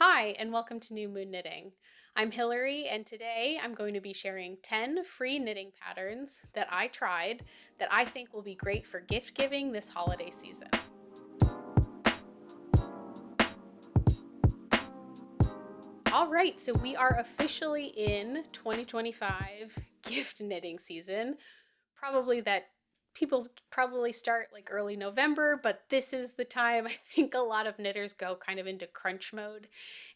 Hi, and welcome to New Moon Knitting. I'm Hillary, and today I'm going to be sharing 10 free knitting patterns that I tried that I think will be great for gift giving this holiday season. All right, so we are officially in 2025 gift knitting season. Probably that people probably start like early November, but this is the time I think a lot of knitters go kind of into crunch mode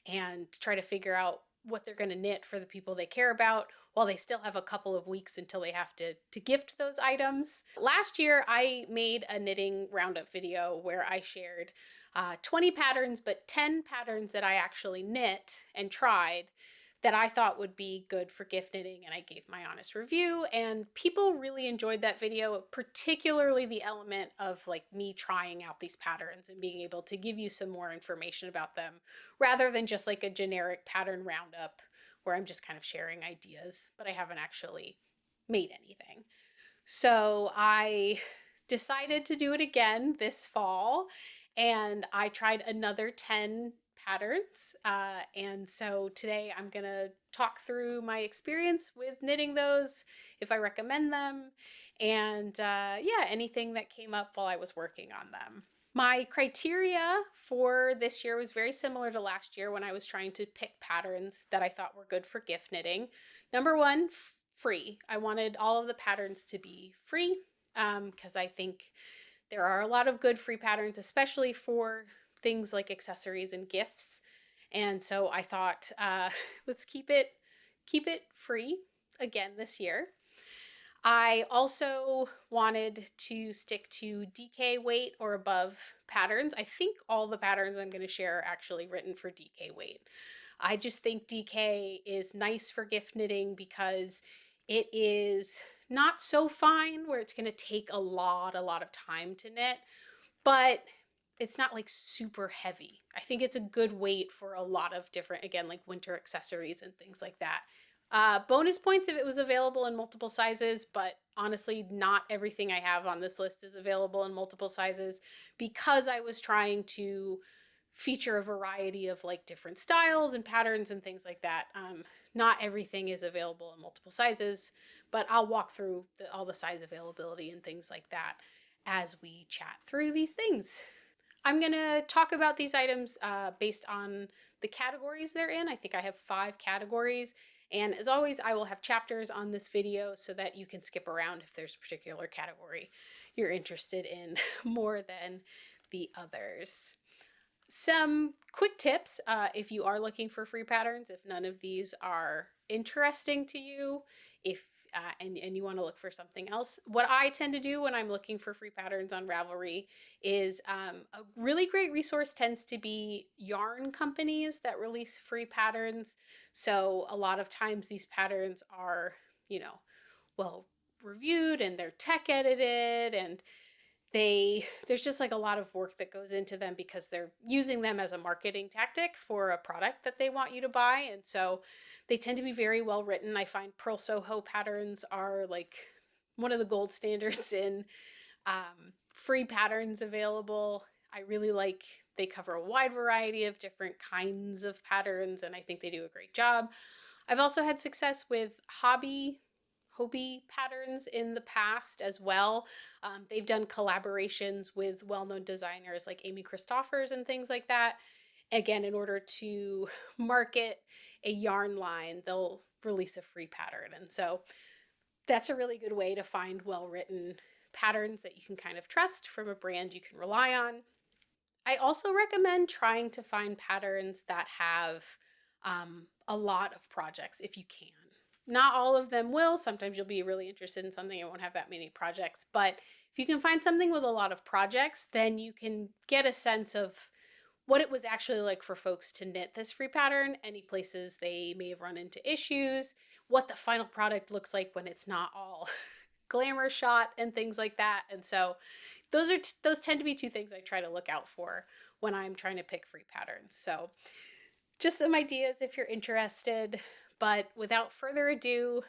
and try to figure out what they're going to knit for the people they care about while they still have a couple of weeks until they have to gift those items. Last year, I made a knitting roundup video where I shared 20 patterns, but 10 patterns that I actually knit and tried that I thought would be good for gift knitting, and I gave my honest review, and people really enjoyed that video, particularly the element of like me trying out these patterns and being able to give you some more information about them rather than just like a generic pattern roundup where I'm just kind of sharing ideas, but I haven't actually made anything. So I decided to do it again this fall, and I tried another 10 patterns. And so today I'm going to talk through my experience with knitting those, if I recommend them, and yeah, anything that came up while I was working on them. My criteria for this year was very similar to last year when I was trying to pick patterns that I thought were good for gift knitting. Number one, free. I wanted all of the patterns to be free because I think there are a lot of good free patterns, especially for things like accessories and gifts. And so I thought, let's keep it free again this year. I also wanted to stick to DK weight or above patterns. I think all the patterns I'm going to share are actually written for DK weight. I just think DK is nice for gift knitting because it is not so fine where it's going to take a lot of time to knit, but it's not like super heavy. I think it's a good weight for a lot of different, again, like winter accessories and things like that. Bonus points if it was available in multiple sizes, but honestly, not everything I have on this list is available in multiple sizes because I was trying to feature a variety of like different styles and patterns and things like that. Not everything is available in multiple sizes, but I'll walk through all the size availability and things like that as we chat through these things. I'm going to talk about these items based on the categories they're in. I think I have 5 categories. And as always, I will have chapters on this video so that you can skip around if there's a particular category you're interested in more than the others. Some quick tips if you are looking for free patterns, if none of these are interesting to you, if and you want to look for something else. What I tend to do when I'm looking for free patterns on Ravelry is a really great resource tends to be yarn companies that release free patterns. So a lot of times these patterns are, well reviewed and they're tech edited, and there's just like a lot of work that goes into them because they're using them as a marketing tactic for a product that they want you to buy. And so they tend to be very well written. I find Pearl Soho patterns are like one of the gold standards in free patterns available. I really like they cover a wide variety of different kinds of patterns, and I think they do a great job. I've also had success with Hobie patterns in the past as well. They've done collaborations with well-known designers like Amy Christoffers and things like that. Again, in order to market a yarn line, they'll release a free pattern. And so that's a really good way to find well-written patterns that you can kind of trust from a brand you can rely on. I also recommend trying to find patterns that have a lot of projects if you can. Not all of them will. Sometimes you'll be really interested in something and won't have that many projects. But if you can find something with a lot of projects, then you can get a sense of what it was actually like for folks to knit this free pattern, any places they may have run into issues, what the final product looks like when it's not all glamour shot and things like that. And so those tend to be 2 things I try to look out for when I'm trying to pick free patterns. So just some ideas if you're interested. But without further ado,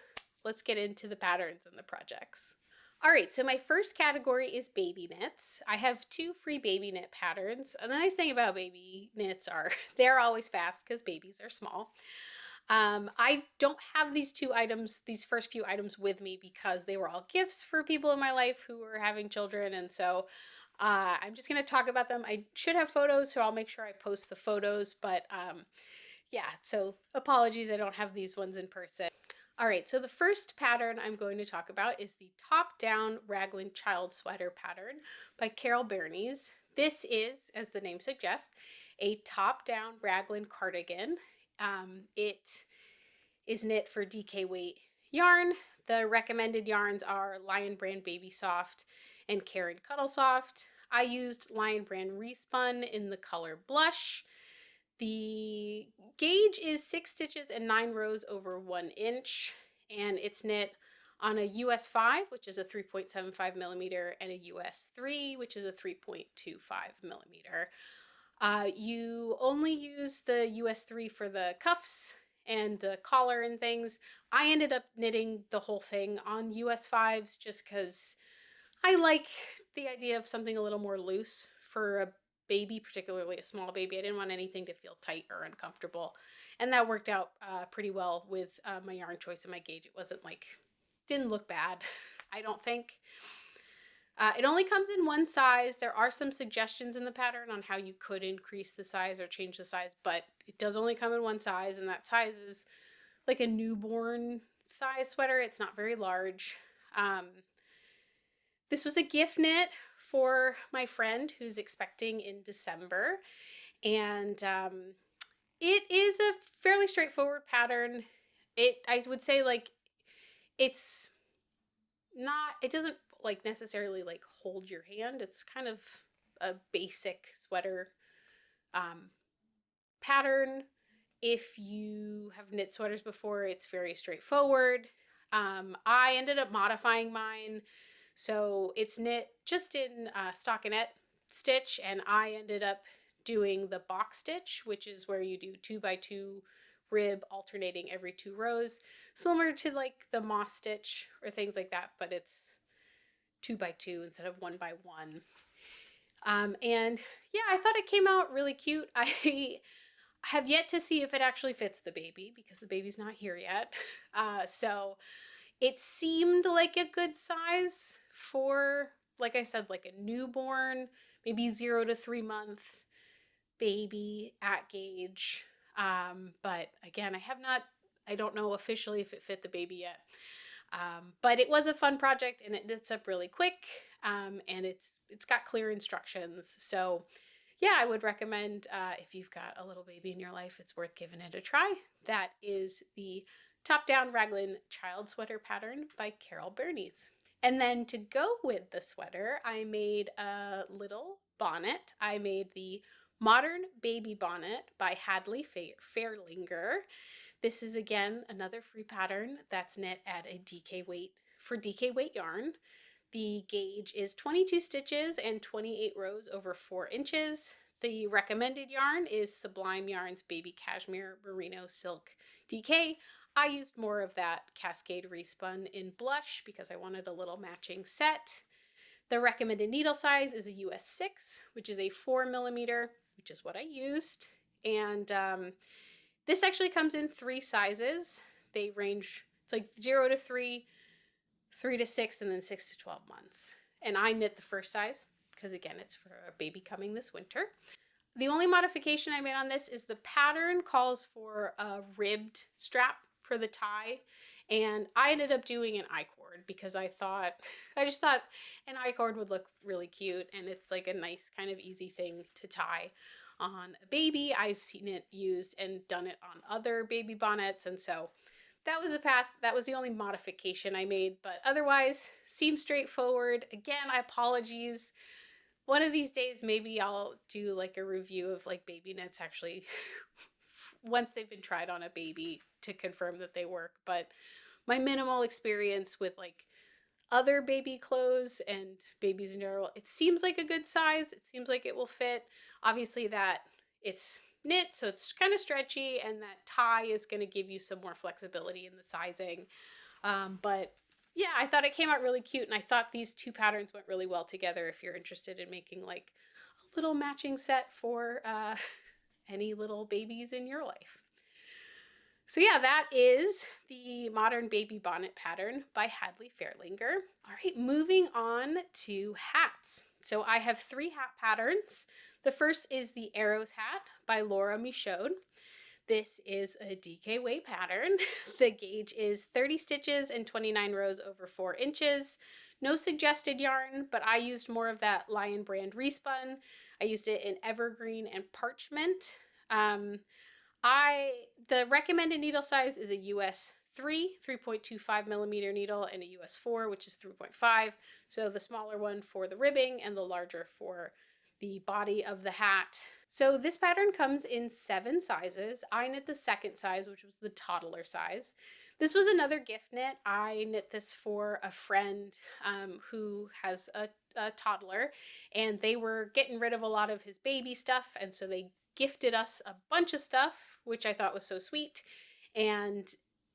let's get into the patterns and the projects. All right, so my first category is baby knits. I have two free baby knit patterns. And the nice thing about baby knits are they're always fast because babies are small. I don't have these two items, these first few items with me because they were all gifts for people in my life who were having children. And so I'm just going to talk about them. I should have photos, so I'll make sure I post the photos. But yeah, so apologies, I don't have these ones in person. All right, so the first pattern I'm going to talk about is the top-down raglan child sweater pattern by Carol Bernies. This is, as the name suggests, a top-down raglan cardigan. It is knit for DK weight yarn. The recommended yarns are Lion Brand Baby Soft and Karen Cuddle Soft. I used Lion Brand Respun in the color Blush. The gauge is 6 stitches and 9 rows over 1 inch, and it's knit on a US 5, which is a 3.75 millimeter, and a US 3, which is a 3.25 millimeter. You only use the US 3 for the cuffs and the collar and things. I ended up knitting the whole thing on US 5s just because I like the idea of something a little more loose for a baby, particularly a small baby. I didn't want anything to feel tight or uncomfortable. And that worked out pretty well with my yarn choice and my gauge. It wasn't like, didn't look bad, I don't think. It only comes in one size. There are some suggestions in the pattern on how you could increase the size or change the size, but it does only come in one size, and that size is like a newborn size sweater. It's not very large. This was a gift knit for my friend who's expecting in December, and it is a fairly straightforward pattern. I would say, like, it's not, it doesn't like necessarily like hold your hand. It's kind of a basic sweater um, pattern. If you have knit sweaters before, it's very straightforward. I ended up modifying mine, so it's knit just in stockinette stitch, and I ended up doing the box stitch, which is where you do 2x2 rib alternating every 2 rows, similar to like the moss stitch or things like that, but it's 2x2 instead of 1x1. And yeah, I thought it came out really cute. I have yet to see if it actually fits the baby because the baby's not here yet. So it seemed like a good size for, like I said, like a newborn, maybe 0 to 3 month baby at gauge. But again, I don't know officially if it fit the baby yet. But it was a fun project, and it knits up really quick, and it's got clear instructions. So yeah, I would recommend if you've got a little baby in your life, it's worth giving it a try. That is the top-down raglan child sweater pattern by Carol Bernies. And then to go with the sweater, I made a little bonnet. I made the Modern Baby Bonnet by Hadley Fairlinger. This is again another free pattern that's knit at a DK weight for DK weight yarn. The gauge is 22 stitches and 28 rows over 4 inches. The recommended yarn is Sublime Yarns Baby Cashmere Merino Silk DK. I used more of that Cascade Respun in Blush because I wanted a little matching set. The recommended needle size is a US 6, which is a 4 millimeter, which is what I used. And this actually comes in 3 sizes. They range, it's like 0 to 3, 3 to 6, and then 6 to 12 months. And I knit the first size because, again, it's for a baby coming this winter. The only modification I made on this is the pattern calls for a ribbed strap for the tie, and I ended up doing an I-cord because I just thought an I-cord would look really cute, and it's like a nice kind of easy thing to tie on a baby. I've seen it used and done it on other baby bonnets, and so that was the only modification I made, but otherwise seems straightforward. Again, I apologize. One of these days, maybe I'll do like a review of like baby knits actually once they've been tried on a baby to confirm that they work. But my minimal experience with like other baby clothes and babies in general, it seems like a good size. It seems like it will fit. Obviously that it's knit, so it's kind of stretchy, and that tie is going to give you some more flexibility in the sizing. But Yeah, I thought it came out really cute, and I thought these two patterns went really well together if you're interested in making like a little matching set for any little babies in your life. So yeah, that is the Modern Baby Bonnet pattern by Hadley Fairlinger. All right, moving on to hats. So I have 3 hat patterns. The first is the Arrows hat by Laura Michaud. This is a DK weight pattern. The gauge is 30 stitches and 29 rows over 4 inches. No suggested yarn, but I used more of that Lion Brand respun. I used it in evergreen and parchment. Um, the recommended needle size is a US 3.25 millimeter needle, and a US 4, which is 3.5. So the smaller one for the ribbing and the larger for the body of the hat. So this pattern comes in 7 sizes. I knit the second size, which was the toddler size. This was another gift knit. I knit this for a friend who has a toddler, and they were getting rid of a lot of his baby stuff, and so they gifted us a bunch of stuff, which I thought was so sweet. And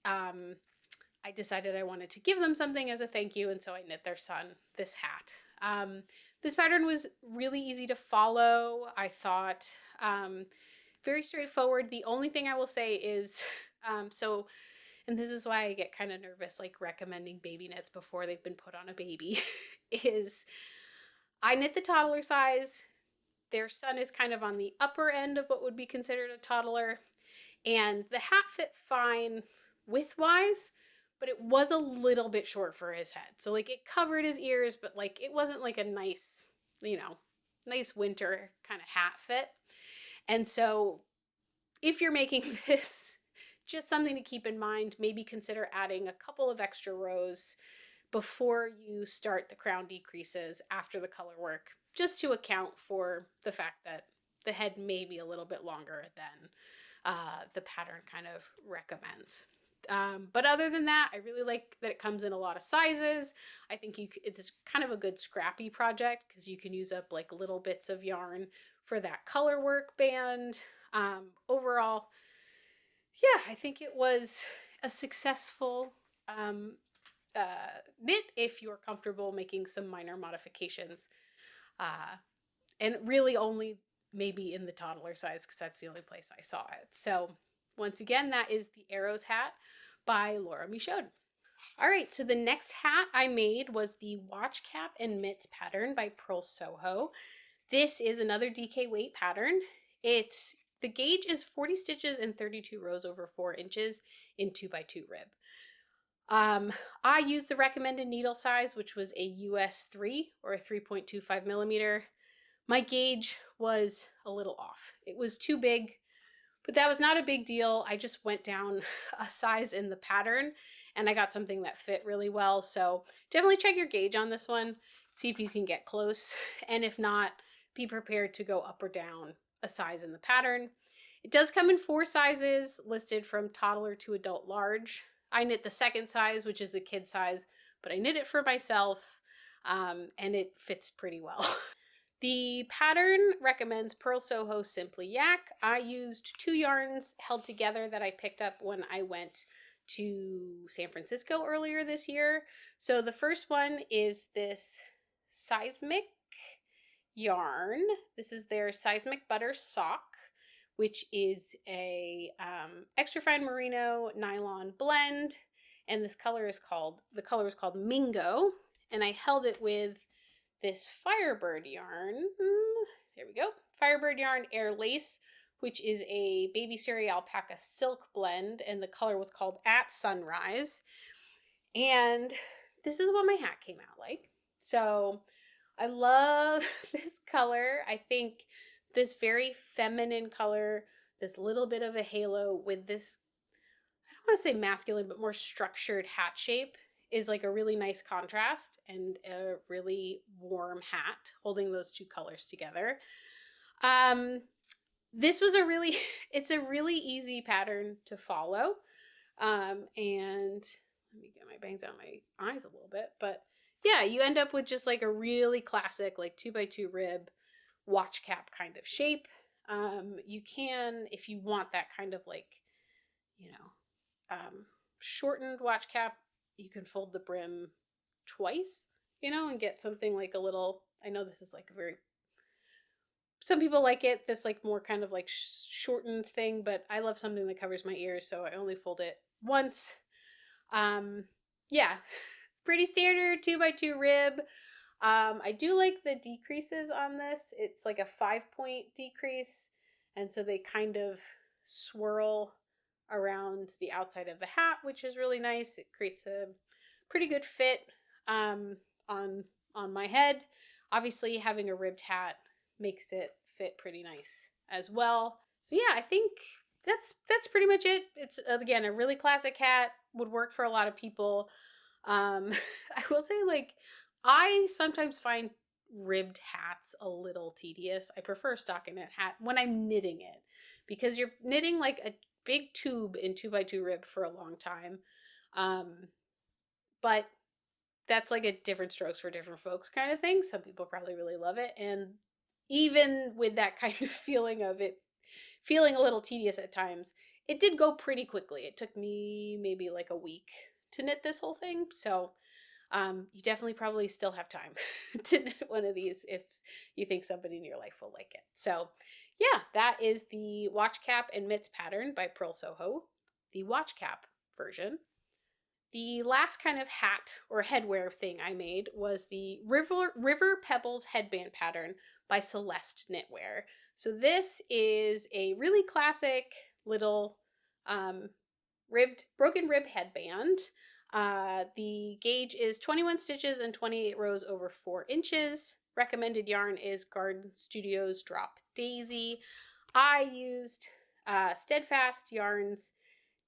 I decided I wanted to give them something as a thank you, and so I knit their son this hat. This pattern was really easy to follow. I thought very straightforward. The only thing I will say is, and this is why I get kind of nervous, like recommending baby knits before they've been put on a baby, is I knit the toddler size. Their son is kind of on the upper end of what would be considered a toddler, and the hat fit fine width-wise, but it was a little bit short for his head. So like it covered his ears, but like it wasn't like a nice, nice winter kind of hat fit. And so if you're making this, just something to keep in mind, maybe consider adding a couple of extra rows before you start the crown decreases after the color work, just to account for the fact that the head may be a little bit longer than the pattern kind of recommends. But other than that, I really like that it comes in a lot of sizes. I think it's kind of a good scrappy project because you can use up like little bits of yarn for that color work band. Overall, yeah, I think it was a successful knit if you're comfortable making some minor modifications. And really only maybe in the toddler size because that's the only place I saw it. So once again, that is the Arrows hat by Laura Michaud. All right, so the next hat I made was the Watch Cap and Mitts pattern by Pearl Soho. This is another DK weight pattern. The gauge is 40 stitches and 32 rows over 4 inches in 2x2 rib. I used the recommended needle size, which was a US 3 or a 3.25 millimeter. My gauge was a little off. It was too big, but that was not a big deal. I just went down a size in the pattern and I got something that fit really well. So definitely check your gauge on this one. See if you can get close. And if not, be prepared to go up or down a size in the pattern. It does come in 4 sizes listed from toddler to adult large. I knit the second size, which is the kid size, but I knit it for myself and it fits pretty well. The pattern recommends Pearl Soho Simply Yak. I used 2 yarns held together that I picked up when I went to San Francisco earlier this year. So the first one is this Seismic yarn. This is their Seismic Butter Sock, which is a extra fine merino nylon blend. And the color is called Mingo. And I held it with this Firebird yarn. There we go. Firebird yarn Air Lace, which is a baby Suri alpaca silk blend, and the color was called At Sunrise. And this is what my hat came out like. So I love this color. I think this very feminine color, this little bit of a halo with this, I don't want to say masculine, but more structured hat shape is like a really nice contrast and a really warm hat holding those 2 colors together. This was it's a really easy pattern to follow. And let me get my bangs out of my eyes a little bit, but yeah, you end up with just like a really classic like 2x2 rib watch cap kind of shape. You can, if you want that kind of like, shortened watch cap, you can fold the brim twice, and get something like a little, I know this is like a very, some people like it, this like more kind of like shortened thing, but I love something that covers my ears, so I only fold it once. Um, yeah, pretty standard 2x2 rib. I do like the decreases on this. It's like a 5-point decrease, and so they kind of swirl around the outside of the hat, which is really nice. It creates a pretty good fit um, on on my head. Obviously, having a ribbed hat makes it fit pretty nice as well. So yeah, I think that's pretty much it. It's again a really classic hat, would work for a lot of people. I will say, like, I sometimes find ribbed hats a little tedious. I prefer stockinette hat when I'm knitting it, because you're knitting like a big tube in 2x2 rib for a long time. Um, but that's like a different strokes for different folks kind of thing. Some people probably really love it. And even with that kind of feeling of it feeling a little tedious at times, it did go pretty quickly. It took me maybe like a week to knit this whole thing. So you definitely probably still have time to knit one of these if you think somebody in your life will like it. So yeah, that is the watch cap and mitts pattern by Pearl Soho, the watch cap version. The last kind of hat or headwear thing I made was the River Pebbles headband pattern by Celeste Knitwear. So this is a really classic little broken rib headband. The gauge is 21 stitches and 28 rows over 4 inches. Recommended yarn is Garden Studios Drop Daisy. I used Steadfast Yarns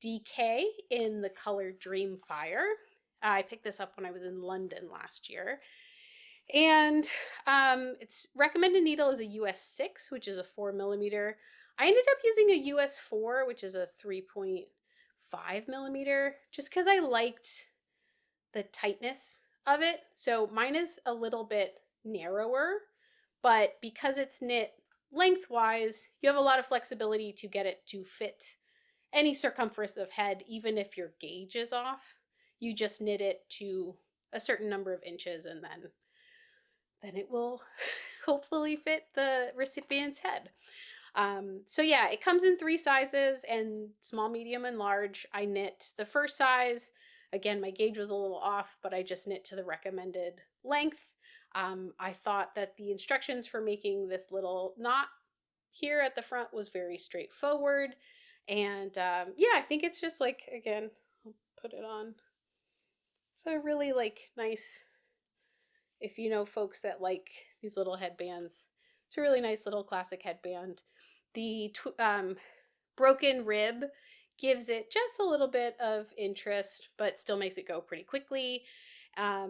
DK in the color Dreamfire. I picked this up when I was in London last year. And its recommended needle is a US 6, which is a 4mm. I ended up using a US 4, which is a 3.5mm, just because I liked the tightness of it. So mine is a little bit narrower, but because it's knit lengthwise, you have a lot of flexibility to get it to fit any circumference of head, even if your gauge is off. You just knit it to a certain number of inches, and then it will hopefully fit the recipient's head. So yeah, it comes in 3 sizes, and small, medium, and large. I knit the first size. Again, my gauge was a little off, but I just knit to the recommended length. I thought that the instructions for making this little knot here at the front was very straightforward. And yeah, I think it's just like, again, I'll put it on. It's a really like nice, if you know folks that like these little headbands, it's a really nice little classic headband. The broken rib gives it just a little bit of interest, but still makes it go pretty quickly. Yeah,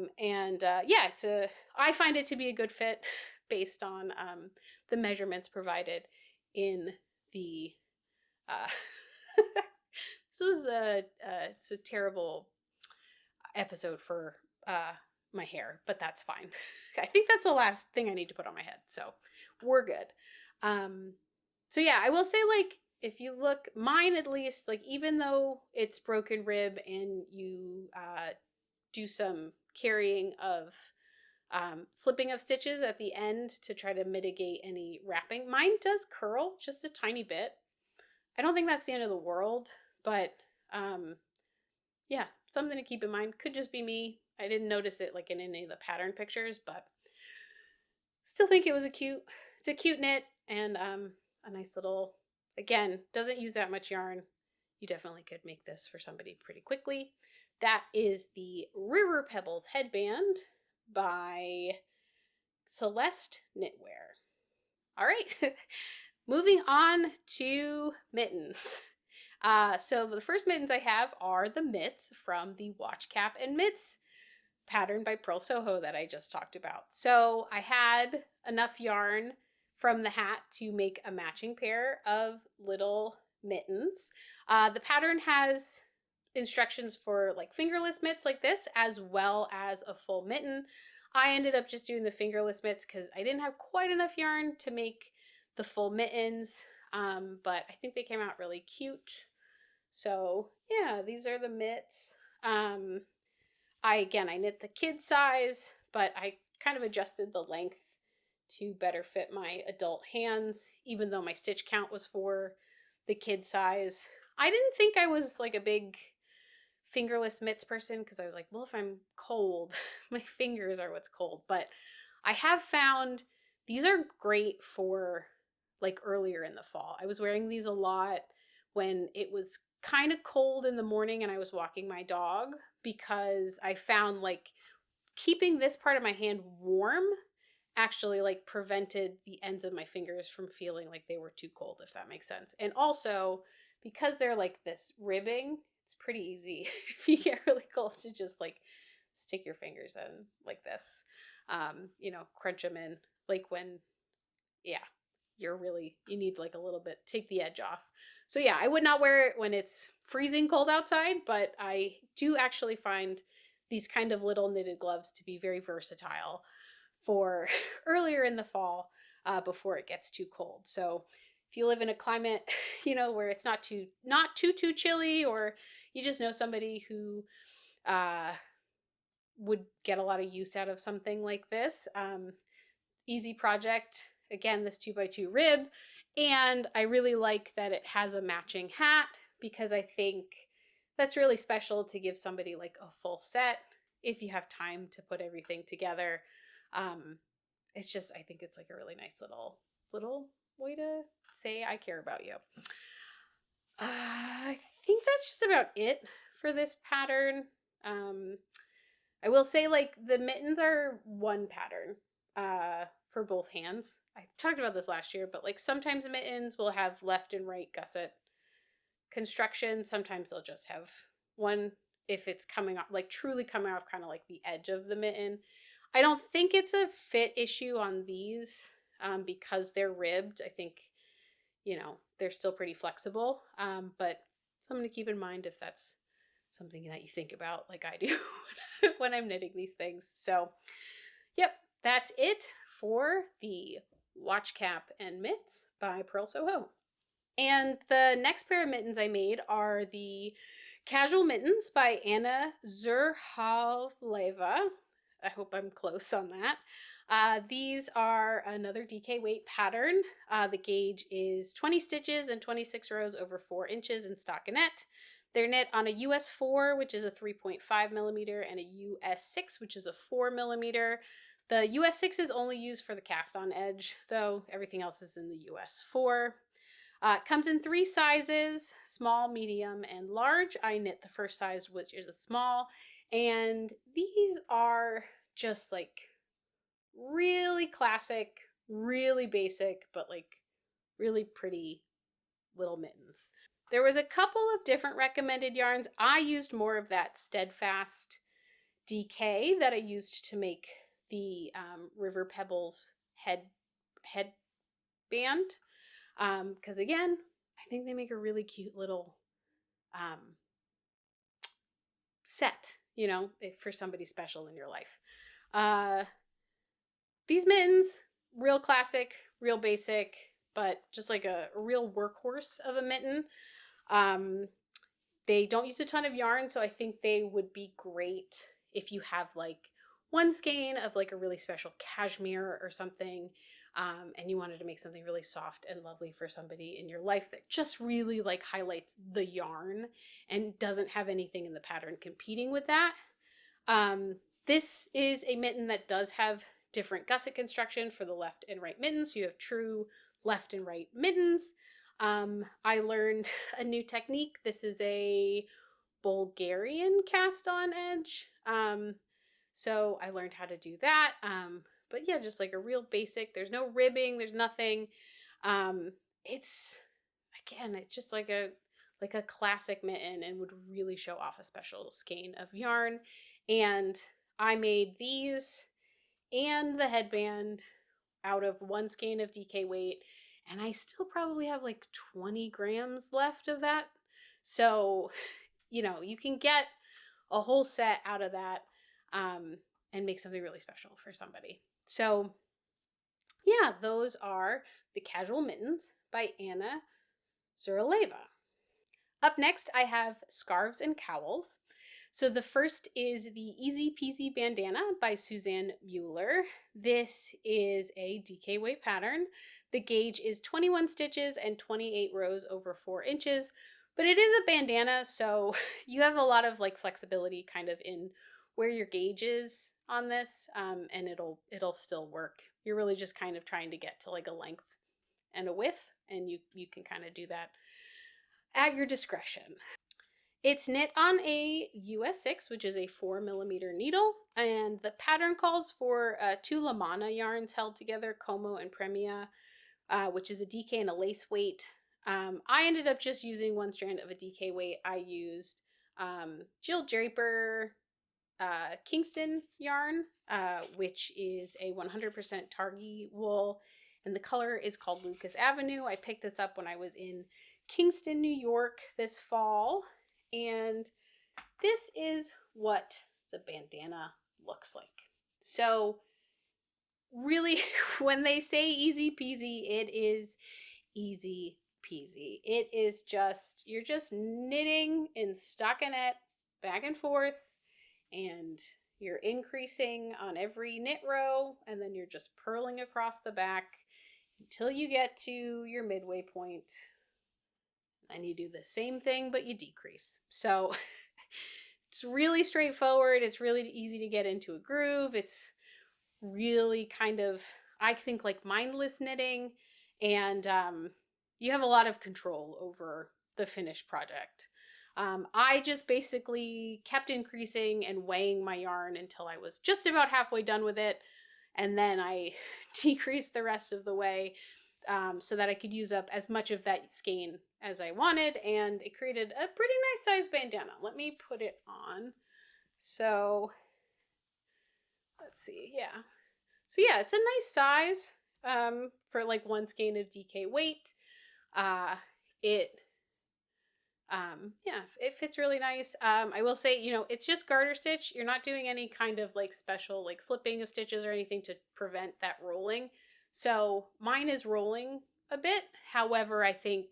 I find it to be a good fit based on the measurements provided in the this was it's a terrible episode for my hair, but that's fine. I think that's the last thing I need to put on my head, so we're good. So yeah, I will say, like, if you look, mine at least, like, even though it's broken rib and you do some carrying of slipping of stitches at the end to try to mitigate any wrapping, mine does curl just a tiny bit. I don't think that's the end of the world, but yeah, something to keep in mind. Could just be me. I didn't notice it like in any of the pattern pictures, but still think it was it's a cute knit, and a nice little, again, doesn't use that much yarn. You definitely could make this for somebody pretty quickly. That is the River Pebbles headband by Celeste Knitwear. All right, moving on to mittens. So the first mittens I have are the mitts from the Watch Cap and Mitts pattern by Pearl Soho that I just talked about. So I had enough yarn from the hat to make a matching pair of little mittens. The pattern has instructions for like fingerless mitts like this, as well as a full mitten. I ended up just doing the fingerless mitts because I didn't have quite enough yarn to make the full mittens, but I think they came out really cute. So yeah, these are the mitts. I knit the kid size, but I kind of adjusted the length to better fit my adult hands, even though my stitch count was for the kid size. I didn't think I was like a big fingerless mitts person because I was like, well, if I'm cold, my fingers are what's cold. But I have found these are great for like earlier in the fall. I was wearing these a lot when it was kind of cold in the morning and I was walking my dog because I found like keeping this part of my hand warm actually like prevented the ends of my fingers from feeling like they were too cold, if that makes sense. And also because they're like this ribbing, it's pretty easy if you get really cold to just like stick your fingers in like this. Crunch them in like when, yeah, you need like a little bit, take the edge off. So yeah, I would not wear it when it's freezing cold outside, but I do actually find these kind of little knitted gloves to be very versatile for earlier in the fall, before it gets too cold. So if you live in a climate, where it's not too chilly, or you just know somebody who uh, would get a lot of use out of something like this, easy project. Again, this 2x2 rib, and I really like that it has a matching hat because I think that's really special to give somebody like a full set if you have time to put everything together. Um, it's just, I think it's like a really nice little way to say I care about you. I think that's just about it for this pattern. Um, I will say like the mittens are one pattern for both hands. I talked about this last year, but like sometimes mittens will have left and right gusset construction. Sometimes they'll just have one if it's coming off, like truly coming off kind of like the edge of the mitten. I don't think it's a fit issue on these because they're ribbed. I think, they're still pretty flexible, but something to keep in mind if that's something that you think about like I do when I'm knitting these things. So, yep, that's it for the Watch Cap and Mitts by Pearl Soho. And the next pair of mittens I made are the Casual Mittens by Anna Zurhavleva. I hope I'm close on that. These are another DK weight pattern. The gauge is 20 stitches and 26 rows over 4 inches in stockinette. They're knit on a US 4, which is a 3.5 millimeter, and a US 6, which is a 4 millimeter. The US 6 is only used for the cast on edge, though everything else is in the US 4. It comes in 3 sizes, small, medium, and large. I knit the first size, which is a small, and these are just like really classic, really basic, but like really pretty little mittens. There was a couple of different recommended yarns. I used more of that Steadfast DK that I used to make the River Pebbles headband. Because again, I think they make a really cute little set, for somebody special in your life. These mittens, real classic, real basic, but just like a real workhorse of a mitten. They don't use a ton of yarn, so I think they would be great if you have like one skein of like a really special cashmere or something, and you wanted to make something really soft and lovely for somebody in your life that just really like highlights the yarn and doesn't have anything in the pattern competing with that. This is a mitten that does have different gusset construction for the left and right mittens. You have true left and right mittens. I learned a new technique. This is a Bulgarian cast on edge. So I learned how to do that. But yeah, just like a real basic. There's no ribbing. There's nothing. It's just like a classic mitten and would really show off a special skein of yarn. And I made these and the headband out of one skein of DK weight, and I still probably have like 20 grams left of that. So, you can get a whole set out of that, and make something really special for somebody. So, yeah, those are the Casual Mittens by Anna Zuraleva. Up next, I have Scarves and Cowls. So the first is the Easy Peasy Bandana by Suzanne Mueller. This is a DK weight pattern. The gauge is 21 stitches and 28 rows over 4 inches, but it is a bandana, so you have a lot of like flexibility kind of in where your gauge is on this, and it'll still work. You're really just kind of trying to get to like a length and a width, and you can kind of do that at your discretion. It's knit on a US6, which is a 4mm needle, and the pattern calls for 2 Lamana yarns held together, Como and Premia, which is a DK and a lace weight. I ended up just using one strand of a DK weight. I used Jill Draper Kingston yarn, which is a 100% Targhee wool, and the color is called Lucas Avenue. I picked this up when I was in Kingston, New York this fall, and this is what the bandana looks like. So really, when they say easy peasy, it is easy peasy. It is just, you're just knitting in stockinette back and forth, and you're increasing on every knit row, and then you're just purling across the back until you get to your midway point, and you do the same thing but you decrease. So it's really straightforward. It's really easy to get into a groove. It's really kind of, I think, like mindless knitting, and you have a lot of control over the finished project. I just basically kept increasing and weighing my yarn until I was just about halfway done with it, and then I decreased the rest of the way, so that I could use up as much of that skein as I wanted, and it created a pretty nice size bandana. Let me put it on. So let's see, yeah. So yeah, it's a nice size for like one skein of DK weight. Uh, it yeah, it fits really nice. I will say, you know, it's just garter stitch. You're not doing any kind of like special like slipping of stitches or anything to prevent that rolling. So mine is rolling a bit. However, I think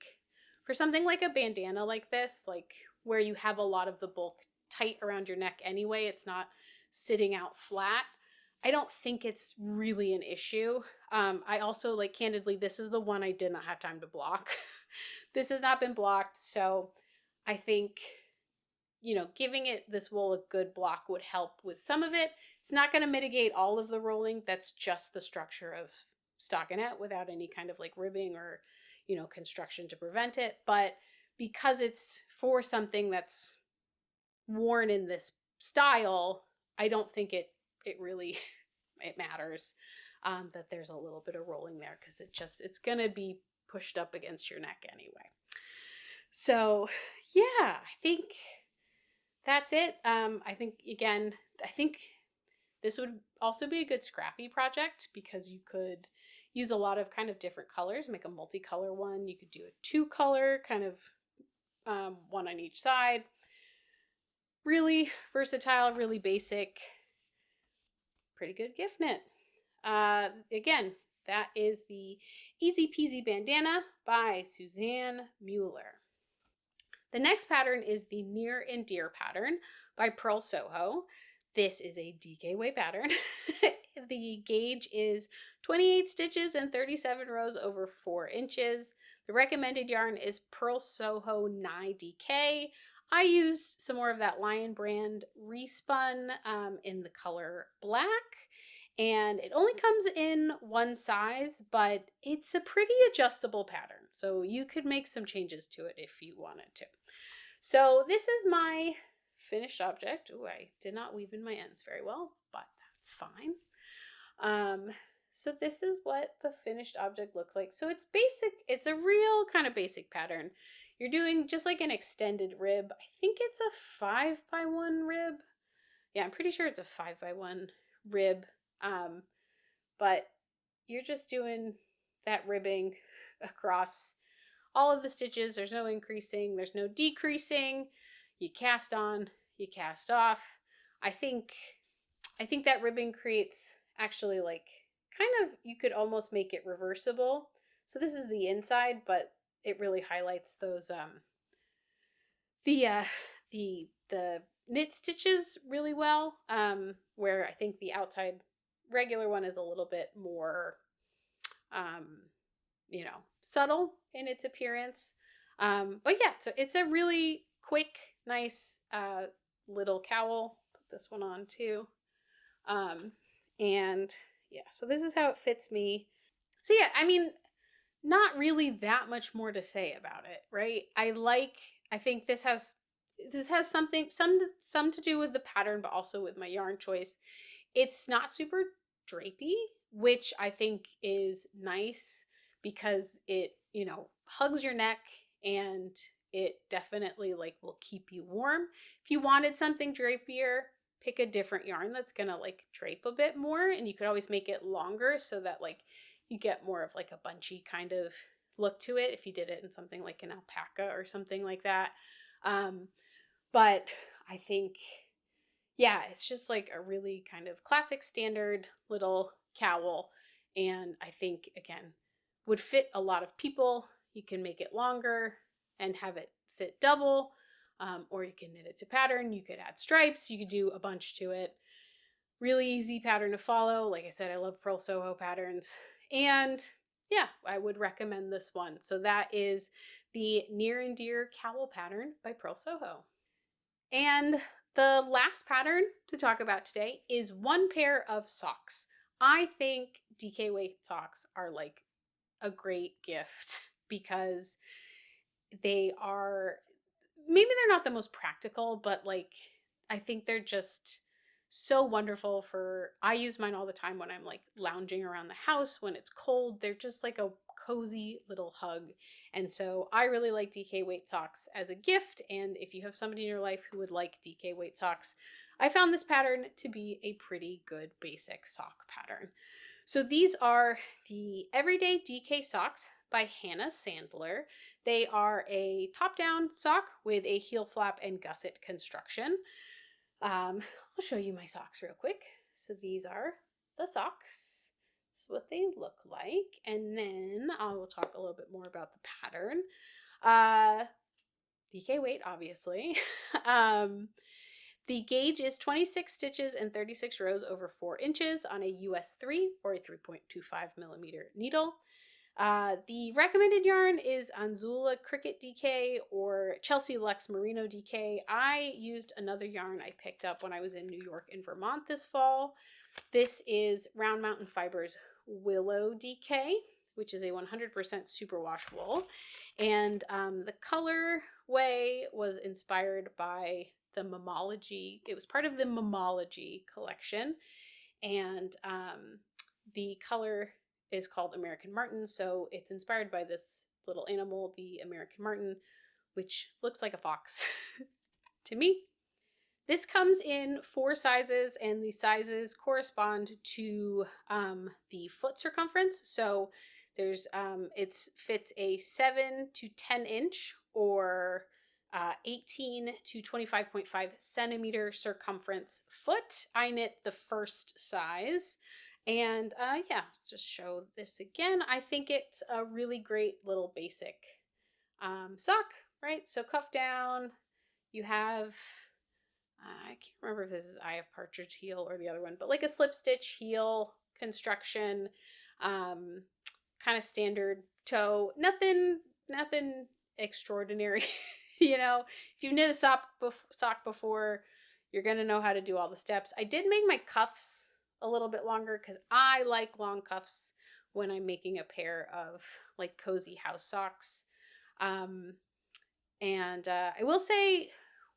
for something like a bandana like this, like where you have a lot of the bulk tight around your neck anyway, it's not sitting out flat. I don't think it's really an issue. I also, like, candidly, this is the one I did not have time to block. This has not been blocked, so I think, you know, giving it this wool a good block would help with some of it. It's not going to mitigate all of the rolling. That's just the structure of stockinette without any kind of like ribbing or, you know, construction to prevent it. But because it's for something that's worn in this style, I don't think it really it matters that there's a little bit of rolling there, because it's gonna be pushed up against your neck anyway. So yeah, I think that's it. I think, again, I think this would also be a good scrappy project, because you could use a lot of kind of different colors, make a multicolor one. You could do a 2-color kind of one on each side. Really versatile, really basic, pretty good gift knit. Again, that is the Easy Peasy Bandana by Suzanne Mueller. The next pattern is the Near and Dear pattern by Pearl Soho. This is a DK weight pattern. The gauge is 28 stitches and 37 rows over 4 inches. The recommended yarn is Pearl Soho Nye DK. I used some more of that Lion brand respun in the color black, and it only comes in one size, but it's a pretty adjustable pattern, so you could make some changes to it if you wanted to. So this is my finished object. Ooh, I did not weave in my ends very well, but that's fine. So this is what the finished object looks like. So it's basic. It's a real kind of basic pattern. You're doing just like an extended rib. I think it's a 5x1 rib. Yeah, I'm pretty sure it's a 5x1 rib. But you're just doing that ribbing across all of the stitches. There's no increasing, there's no decreasing. You cast on, you cast off. I think that ribbing creates, actually, like, kind of, you could almost make it reversible. So this is the inside, but it really highlights those the the knit stitches really well, where I think the outside regular one is a little bit more, um, subtle in its appearance. But yeah, so it's a really quick, nice little cowl. Put this one on too. Um, and yeah, so this is how it fits me. So yeah, I mean, not really that much more to say about it, right? I think this has something some to do with the pattern, but also with my yarn choice. It's not super drapey, which I think is nice because it, hugs your neck, and it definitely like will keep you warm. If you wanted something drapier, pick a different yarn that's going to like drape a bit more, and you could always make it longer so that like you get more of like a bunchy kind of look to it if you did it in something like an alpaca or something like that. But I think, yeah, it's just like a really kind of classic standard little cowl. And I think, again, would fit a lot of people. You can make it longer and have it sit double, or you can knit it to pattern. You could add stripes. You could do a bunch to it. Really easy pattern to follow. Like I said, I love Pearl Soho patterns. And yeah, I would recommend this one. So that is the Near and Dear Cowl pattern by Pearl Soho. And the last pattern to talk about today is one pair of socks. I think DK weight socks are like a great gift because they are, maybe they're not the most practical, but like I think they're just so wonderful for, I use mine all the time when I'm like lounging around the house when it's cold. They're just like a cozy little hug. And so I really like DK weight socks as a gift. And if you have somebody in your life who would like DK weight socks, I found this pattern to be a pretty good basic sock pattern. So these are the Everyday DK socks by Hannah Sandler. They are a top-down sock with a heel flap and gusset construction. I'll show you my socks real quick. So these are the socks. This is what they look like. And then I will talk a little bit more about the pattern. DK weight, obviously. The gauge is 26 stitches and 36 rows over 4 inches on a US 3 or a 3.25 millimeter needle. The recommended yarn is Anzula Cricket DK or Chelsea Lux Merino DK. I used another yarn I picked up when I was in New York and Vermont this fall. This is Round Mountain Fibers Willow DK, which is a 100% superwash wool. And the colorway was inspired by the Mamology. It was part of the Mamology collection. And the color is called American Marten, so it's inspired by this little animal, the American Marten, which looks like a fox to me. This comes in 4 sizes, and the sizes correspond to the foot circumference. So there's it fits a 7 to 10 inch or 18 to 25.5 centimeter circumference foot. I knit the first size. And yeah, just show this again. I think it's a really great little basic sock, right? So cuff down, you have, I can't remember if this is Eye of Partridge heel or the other one, but like a slip stitch heel construction, kind of standard toe, nothing extraordinary. If you've knit a sock before, you're going to know how to do all the steps. I did make my cuffs a little bit longer because I like long cuffs when I'm making a pair of like cozy house socks. And I will say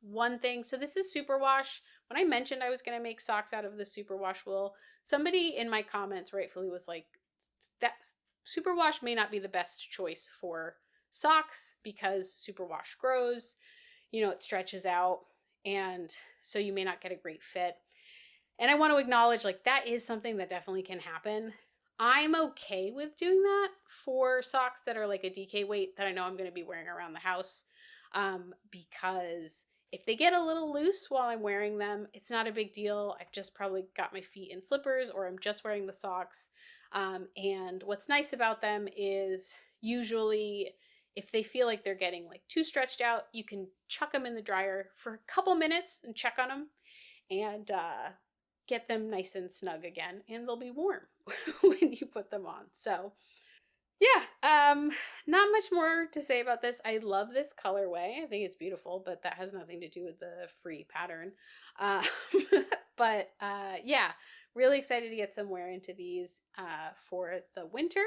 one thing. So this is superwash. When I mentioned I was going to make socks out of the superwash wool, somebody in my comments rightfully was like, that superwash may not be the best choice for socks because superwash grows, it stretches out, and so you may not get a great fit. And I want to acknowledge like that is something that definitely can happen. I'm okay with doing that for socks that are like a DK weight that I know I'm going to be wearing around the house, because if they get a little loose while I'm wearing them, it's not a big deal. I've just probably got my feet in slippers or I'm just wearing the socks. And what's nice about them is usually If they feel like they're getting like too stretched out, you can chuck them in the dryer for a couple minutes and check on them, and get them nice and snug again, and they'll be warm when you put them on. So yeah, not much more to say about this. I love this colorway. I think it's beautiful, but that has nothing to do with the free pattern. Um, but yeah, really excited to get some wear into these for the winter.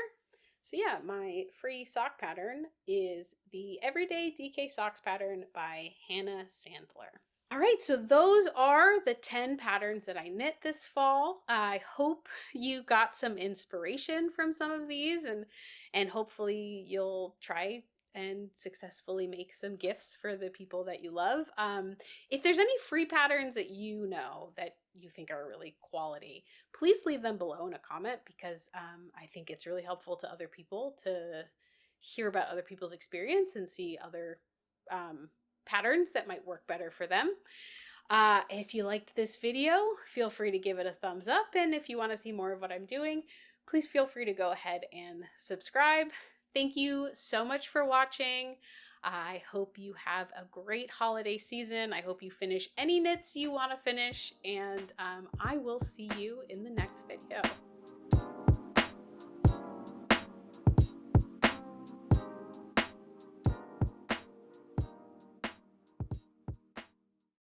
So yeah, my free sock pattern is the Everyday DK Socks pattern by Hannah Sandler. All right, so those are the 10 patterns that I knit this fall. I hope you got some inspiration from some of these, and hopefully you'll try and successfully make some gifts for the people that you love. If there's any free patterns that you know that you think are really quality, please leave them below in a comment, because I think it's really helpful to other people to hear about other people's experience and see other patterns that might work better for them. If you liked this video, feel free to give it a thumbs up, and if you want to see more of what I'm doing, please feel free to go ahead and subscribe. Thank you so much for watching. I hope you have a great holiday season. I hope you finish any knits you want to finish, and I will see you in the next video.